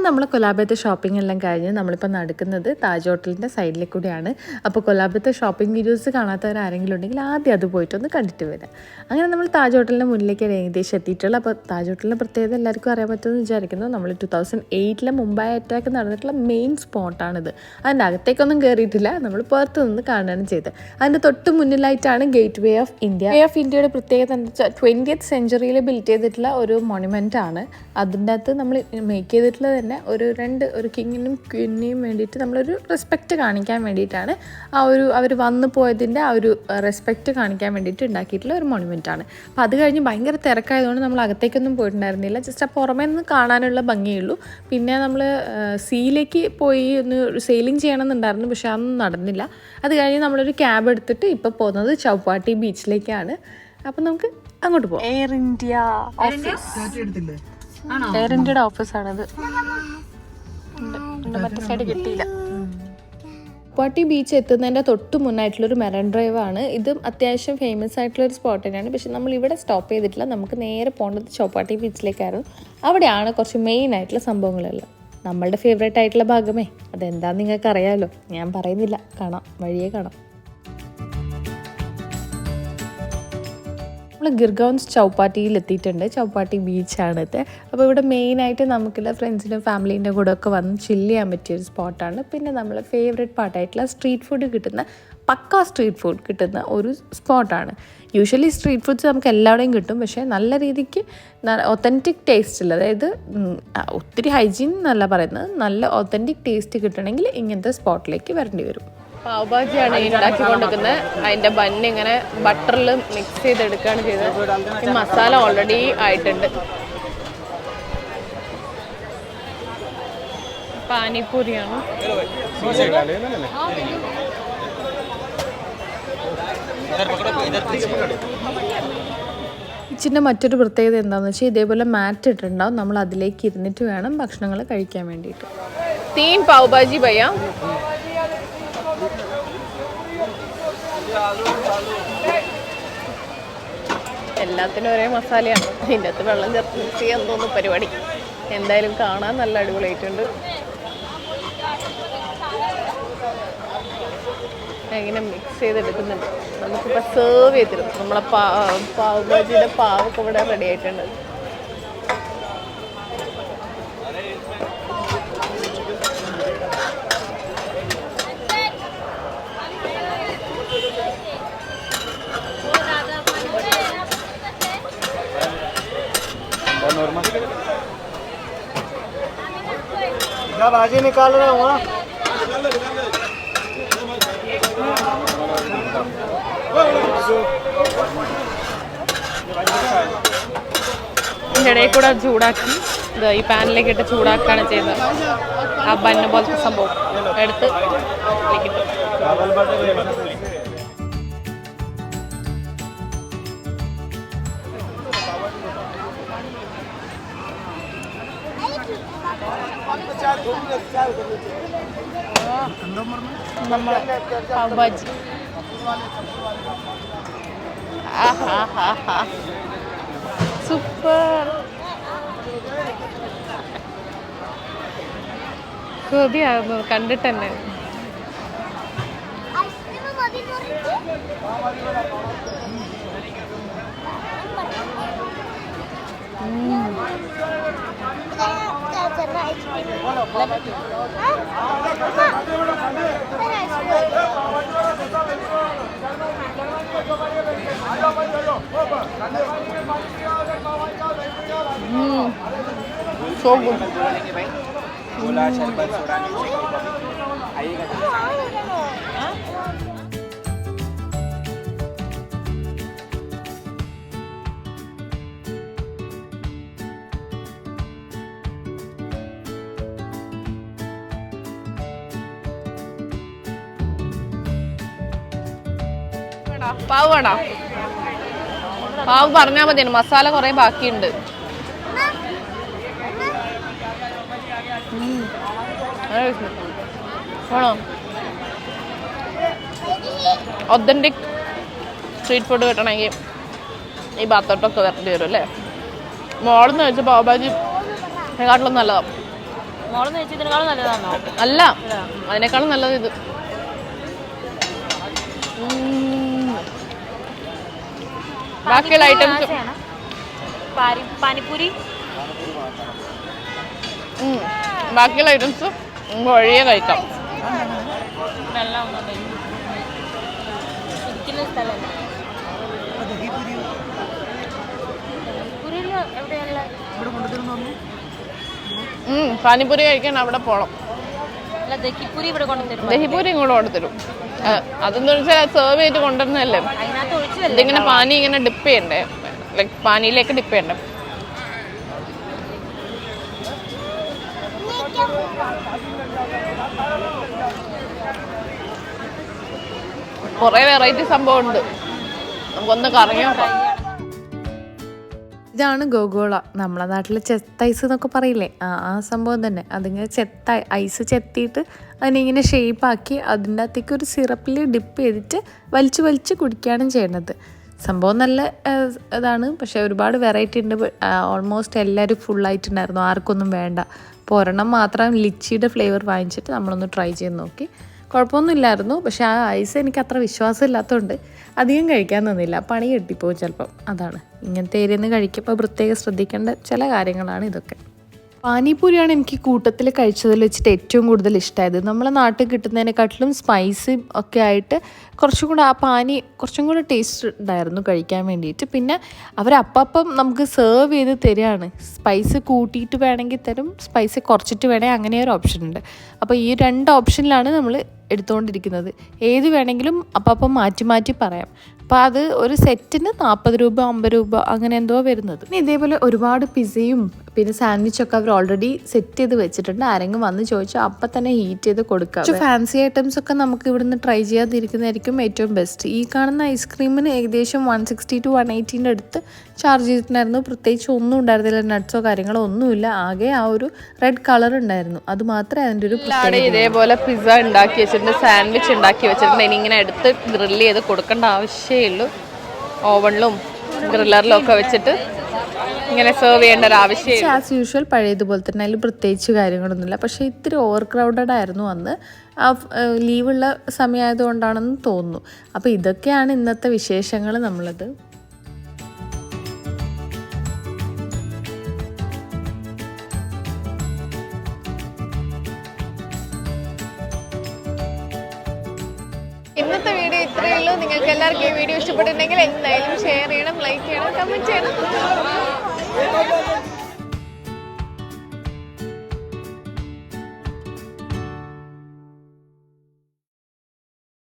അങ്ങനെ നമ്മൾ കൊലാബത്തെ ഷോപ്പിംഗ് എല്ലാം കഴിഞ്ഞ് നമ്മളിപ്പോൾ നടക്കുന്നത് താജ് ഹോട്ടലിൻ്റെ സൈഡിൽ കൂടിയാണ്. അപ്പോൾ കൊലാബത്തെ ഷോപ്പിംഗ് വീഡിയോസ് കാണാത്തവരാരെങ്കിലും ഉണ്ടെങ്കിൽ ആദ്യം അത് പോയിട്ടൊന്ന് കണ്ടിട്ട് വരാം. അങ്ങനെ നമ്മൾ താജ് ഹോട്ടലിൻ്റെ മുന്നിലേക്ക് ഏകദേശം എത്തിയിട്ടുള്ള. അപ്പോൾ താജ് ഹോട്ടലിൻ്റെ പ്രത്യേകത എല്ലാവർക്കും അറിയാൻ പറ്റുമെന്ന് വിചാരിക്കുന്നു. നമ്മൾ 2008 മുംബൈ അറ്റാക്ക് നടന്നിട്ടുള്ള മെയിൻ സ്പോട്ടാണിത്. അതിൻ്റെ അകത്തേക്കൊന്നും കയറിയിട്ടില്ല, നമ്മൾ പുറത്ത് നിന്ന് കാണുകയാണ് ചെയ്തത്. അതിൻ്റെ തൊട്ട് മുന്നിലായിട്ടാണ് gateway of India. Way of ഇന്ത്യയുടെ പ്രത്യേകത എന്താ വെച്ചാൽ 20th സെഞ്ച്വറിയിൽ ബിൽറ്റ് ചെയ്തിട്ടുള്ള ഒരു മോണുമെൻ്റ് ആണ്. അതിൻ്റെ അകത്ത് നമ്മൾ മേക്ക് ചെയ്തിട്ടുള്ളത് തന്നെ ഒരു കിങ്ങിനും ക്വീനിനും വേണ്ടിയിട്ട് നമ്മളൊരു റെസ്പെക്റ്റ് കാണിക്കാൻ വേണ്ടിയിട്ടാണ്. അവർ വന്നു പോയതിൻ്റെ ആ ഒരു റെസ്പെക്റ്റ് കാണിക്കാൻ വേണ്ടിയിട്ട് ഉണ്ടാക്കിയിട്ടുള്ള ഒരു മോണുമെൻ്റാണ്. അപ്പോൾ അത് കഴിഞ്ഞ് ഭയങ്കര തിരക്കായതുകൊണ്ട് നമ്മൾ അകത്തേക്കൊന്നും പോയിട്ടുണ്ടായിരുന്നില്ല. ജസ്റ്റ് ആ പുറമേ നിന്ന് കാണാനുള്ള ഭംഗിയുള്ളൂ. പിന്നെ നമ്മൾ സീയിലേക്ക് പോയി ഒന്ന് സെയിലിംഗ് ചെയ്യണമെന്നുണ്ടായിരുന്നു, പക്ഷെ അതൊന്നും നടന്നില്ല. അത് കഴിഞ്ഞ് നമ്മളൊരു ക്യാബ് എടുത്തിട്ട് ഇപ്പോൾ പോകുന്നത് ചൗപ്പാട്ടി ബീച്ചിലേക്കാണ്. അപ്പം നമുക്ക് അങ്ങോട്ട് പോകാം. എയർ ഇന്ത്യയുടെ ഓഫീസാണത്. മറ്റേ സൈഡ് കിട്ടിയില്ല. ചൗപ്പാട്ടി ബീച്ച് എത്തുന്നതിൻ്റെ തൊട്ട് മുന്നായിട്ടുള്ളൊരു മെറൈൻ ഡ്രൈവാണ്. ഇതും അത്യാവശ്യം ഫേമസ് ആയിട്ടുള്ളൊരു സ്പോട്ട് തന്നെയാണ്. പക്ഷെ നമ്മൾ ഇവിടെ സ്റ്റോപ്പ് ചെയ്തിട്ടില്ല. നമുക്ക് നേരെ പോകേണ്ടത് ചൗപ്പാട്ടി ബീച്ചിലേക്കായിരുന്നു. അവിടെയാണ് കുറച്ച് മെയിൻ ആയിട്ടുള്ള സംഭവങ്ങളെല്ലാം. നമ്മളുടെ ഫേവറേറ്റ് ആയിട്ടുള്ള ഭാഗമേ അതെന്താണെന്ന് നിങ്ങൾക്ക് അറിയാമല്ലോ, ഞാൻ പറയുന്നില്ല, കാണാം, വഴിയേ കാണാം. നമ്മൾ ഗിർഗോൺസ് ചൗപ്പാട്ടിയിൽ എത്തിയിട്ടുണ്ട്. ചൗപ്പാട്ടി ബീച്ചാണിത്. അപ്പോൾ ഇവിടെ മെയിനായിട്ട് നമുക്കുള്ള ഫ്രണ്ട്സിനും ഫാമിലീൻ്റെ കൂടെ ഒക്കെ വന്ന് ചില്ല് ചെയ്യാൻ പറ്റിയൊരു സ്പോട്ടാണ്. പിന്നെ നമ്മളെ ഫേവറേറ്റ് പാർട്ടായിട്ടുള്ള സ്ട്രീറ്റ് ഫുഡ് കിട്ടുന്ന ഒരു സ്പോട്ടാണ്. യൂഷ്വലി സ്ട്രീറ്റ് ഫുഡ്സ് നമുക്ക് എല്ലാവിടെയും കിട്ടും, പക്ഷേ നല്ല രീതിക്ക് ഒത്തൻറ്റിക് ടേസ്റ്റിൽ, അതായത് ഒത്തിരി ഹൈജീൻ എന്നല്ല പറയുന്നത്, നല്ല ഒത്തൻറ്റിക് ടേസ്റ്റ് കിട്ടണമെങ്കിൽ ഇങ്ങനത്തെ സ്പോട്ടിലേക്ക് വരേണ്ടി വരും. പാവ് ഭാജിയാണ് ഈ ഉണ്ടാക്കി കൊണ്ടിരിക്കുന്നത്. അതിൻ്റെ ബന്ന് ഇങ്ങനെ ബട്ടറിൽ മിക്സ് ചെയ്തെടുക്കുകയാണ് ചെയ്തത്. ഈ മസാല ഓൾറെഡി ആയിട്ടുണ്ട്. പാനിപൂരിയാണ്. ഇതിൻ്റെ മറ്റൊരു പ്രത്യേകത എന്താണെന്ന് വെച്ചാൽ ഇതേപോലെ മാറ്റ് ഇട്ടിട്ടുണ്ടാവും. നമ്മൾ അതിലേക്ക് ഇരുന്നിട്ട് വേണം ഭക്ഷണങ്ങൾ കഴിക്കാൻ വേണ്ടിയിട്ട്. 3 പാവ് ഭാജി ഭയ്യ. എല്ലാത്തിനും ഒരേ മസാലയാണ്. ഇതിൻ്റെ അകത്ത് വെള്ളം ചേർത്ത് മിക്സ് ചെയ്യാൻ തോന്നുന്നു പരിപാടി. എന്തായാലും കാണാൻ നല്ല അടിപൊളിയായിട്ടുണ്ട്. ഇങ്ങനെ മിക്സ് ചെയ്തെടുക്കുന്നുണ്ട്. നമുക്കിപ്പോൾ സെർവ് ചെയ്തിരും. നമ്മളെ പാവ് ഭാജിയുടെ പാവൊക്കെ ഇവിടെ റെഡി ആയിട്ടുണ്ട്. भाजी निकाल रहे हो ഇതിൻ്റെ ഇടയിൽ കൂടെ ചൂടാക്കി ഈ പാനിലേക്ക് ഇട്ട് ചൂടാക്കുകയാണ് ചെയ്യുന്നത്. ആ ബന്ന് പോലത്തെ സംഭവം എടുത്ത് കിട്ടും. പാവ് ഭാജി സൂപ്പർ. കൊതിയാകുന്നു കണ്ടിട്ട് തന്നെ. So good. Gula, sherbet, soda, आइएगा. പാവ് വേണോ? പാവ് പറഞ്ഞാൽ മതിയാണ്. മസാല കുറേ ബാക്കിയുണ്ട്. ആണോ? ഒത്തൻറ്റിക് സ്ട്രീറ്റ് ഫുഡ് കിട്ടണമെങ്കിൽ ഈ ഭാഗത്തോട്ടൊക്കെ വരേണ്ടി വരും അല്ലേ? മോളിൽ നിന്ന് വെച്ച പാവ് ഭാജി കാട്ടിലും നല്ലതാണ്. അല്ല, അതിനേക്കാളും നല്ലത് ഇത്. ബാക്കിയുള്ള ഐറ്റംസ് പാനിപ്പൂരി ബാക്കിയുള്ള ഐറ്റംസ് വഴിയെ കഴിക്കാം. വെള്ളം ഇരിക്കുന്ന സ്ഥലമല്ല. പാനിപ്പൂരി കഴിക്കാൻ അവിടെ പോണം. ദഹിപ്പൂരി ഇവിടെ കൊണ്ടുതരും. ദഹിപ്പൂരി ഇങ്ങോട്ട് കൊണ്ടുതരും. അതെന്ന് വെച്ചാൽ സെർവ് ചെയ്ത് കൊണ്ടുവരുന്നതല്ലേ. അതിനകത്ത് ഒഴിച്ചല്ലേ ഇതിങ്ങനെ പാനി ഇങ്ങനെ ഡിപ്പ് ചെയ്യണ്ടേ, ലൈക്ക് പാനിയിലേക്ക് ഡിപ്പ് ചെയ്യണ്ടേ. കുറേ വെറൈറ്റി സംഭവം ഉണ്ട്, നമുക്കൊന്ന് കറങ്ങി നോക്കാം. ഇതാണ് ഗോഗോള. നമ്മളെ നാട്ടിൽ ചെത്ത ഐസ് എന്നൊക്കെ പറയില്ലേ, ആ സംഭവം തന്നെ. അതിങ്ങനെ ഐസ് ചെത്തിയിട്ട് അതിനിങ്ങനെ ഷേപ്പാക്കി അതിൻ്റെ അകത്തേക്ക് ഒരു സിറപ്പിൽ ഡിപ്പ് ചെയ്തിട്ട് വലിച്ച് വലിച്ച് കുടിക്കുകയാണ് ചെയ്യുന്നത്. സംഭവം നല്ല ഇതാണ്, പക്ഷേ ഒരുപാട് വെറൈറ്റി ഉണ്ട്. ഓൾമോസ്റ്റ് എല്ലാവരും ഫുള്ളായിട്ടുണ്ടായിരുന്നു, ആർക്കൊന്നും വേണ്ട. അപ്പോൾ ഒരെണ്ണം മാത്രം ലിച്ചിയുടെ ഫ്ലേവർ വാങ്ങിച്ചിട്ട് നമ്മളൊന്ന് ട്രൈ ചെയ്ത് നോക്കി. കുഴപ്പമൊന്നുമില്ലായിരുന്നു. പക്ഷേ ആ ഐസ് എനിക്ക് അത്ര വിശ്വാസമില്ലാത്തതുകൊണ്ട് അധികം കഴിക്കാൻ തന്നില്ല, പണി കെട്ടിപ്പോവും ചിലപ്പം. അതാണ് ഇങ്ങനത്തെ ഏരിയയിൽ നിന്ന് കഴിക്കുമ്പോൾ പ്രത്യേകം ശ്രദ്ധിക്കേണ്ട ചില കാര്യങ്ങളാണ് ഇതൊക്കെ. പാനിപ്പൂരിയാണ് എനിക്ക് കൂട്ടത്തിൽ കഴിച്ചതിൽ വെച്ചിട്ട് ഏറ്റവും കൂടുതൽ ഇഷ്ടമായത്. നമ്മളെ നാട്ടിൽ കിട്ടുന്നതിനെക്കാട്ടിലും സ്പൈസി ഒക്കെ ആയിട്ട് കുറച്ചും കൂടെ ആ പാനി കുറച്ചും കൂടെ ടേസ്റ്റ് ഉണ്ടായിരുന്നു കഴിക്കാൻ വേണ്ടിയിട്ട്. പിന്നെ അവരപ്പം നമുക്ക് സെർവ് ചെയ്ത് തരികയാണ്. സ്പൈസ് കൂട്ടിയിട്ട് വേണമെങ്കിൽ തരും, സ്പൈസ് കുറച്ചിട്ട് വേണമെങ്കിൽ അങ്ങനെ ഒരു ഓപ്ഷൻ ഉണ്ട്. അപ്പോൾ ഈ 2 ഓപ്ഷനിലാണ് നമ്മൾ എടുത്തുകൊണ്ടിരിക്കുന്നത്. ഏത് വേണമെങ്കിലും അപ്പം മാറ്റി മാറ്റി പറയാം. അപ്പോൾ അത് ഒരു സെറ്റിന് 40 രൂപ 50 രൂപ അങ്ങനെ എന്തോ വരുന്നത്. പിന്നെ ഇതേപോലെ ഒരുപാട് പിസയും പിന്നെ സാൻഡ്വിച്ചൊക്കെ അവർ ഓൾറെഡി സെറ്റ് ചെയ്ത് വെച്ചിട്ടുണ്ട്. ആരെങ്കിലും വന്ന് ചോദിച്ചാൽ അപ്പം തന്നെ ഹീറ്റ് ചെയ്ത് കൊടുക്കാം. പക്ഷേ ഫാൻസി ഐറ്റംസ് ഒക്കെ നമുക്ക് ഇവിടുന്ന് ട്രൈ ചെയ്യാതിരിക്കുന്നതായിരിക്കും ഏറ്റവും ബെസ്റ്റ്. ഈ കാണുന്ന ഐസ്ക്രീമിന് ഏകദേശം 160 to 180 അടുത്ത് ചാർജ് ചെയ്തിട്ടുണ്ടായിരുന്നു. പ്രത്യേകിച്ച് ഒന്നും ഉണ്ടായിരുന്നില്ല, നട്ട്സോ കാര്യങ്ങളോ ഒന്നുമില്ല. ആകെ ആ ഒരു റെഡ് കളർ ഉണ്ടായിരുന്നു, അത് മാത്രമേ അതിൻ്റെ ഒരു പ്രത്യേകത. ഇതേപോലെ പിസ്സ ഉണ്ടാക്കി വെച്ചിട്ടുണ്ട്, സാൻഡ്വിച്ച് ഉണ്ടാക്കി വെച്ചിട്ടുണ്ട്. ഇനി ഇങ്ങനെ എടുത്ത് ഗ്രില്ല് ചെയ്ത് കൊടുക്കേണ്ട ആവശ്യമേ ഉള്ളൂ. ഓവണിലും ഗ്രില്ലറിലും ഒക്കെ വെച്ചിട്ട് ഇങ്ങനെ സെർവ് ചെയ്യേണ്ട ഒരു ആവശ്യം. ആസ് യൂഷ്വൽ പഴയതുപോലെ തന്നെ അതിൽ പ്രത്യേകിച്ച് കാര്യങ്ങളൊന്നുമില്ല. പക്ഷേ ഇത്തിരി ഓവർ ക്രൗഡഡ് ആയിരുന്നു അന്ന്. ആ ലീവുള്ള സമയമായതുകൊണ്ടാണെന്ന് തോന്നുന്നു. അപ്പോൾ ഇതൊക്കെയാണ് ഇന്നത്തെ വിശേഷങ്ങൾ നമ്മളത്. ഇന്നത്തെ വീഡിയോ ഇത്രയേ ഉള്ളൂ. നിങ്ങൾക്ക് എല്ലാവർക്കും ഈ വീഡിയോ ഇഷ്ടപ്പെട്ടിട്ടുണ്ടെങ്കിൽ എന്തായാലും ഷെയർ ചെയ്യണം, ലൈക്ക് ചെയ്യണം, കമൻറ്റ് ചെയ്യണം.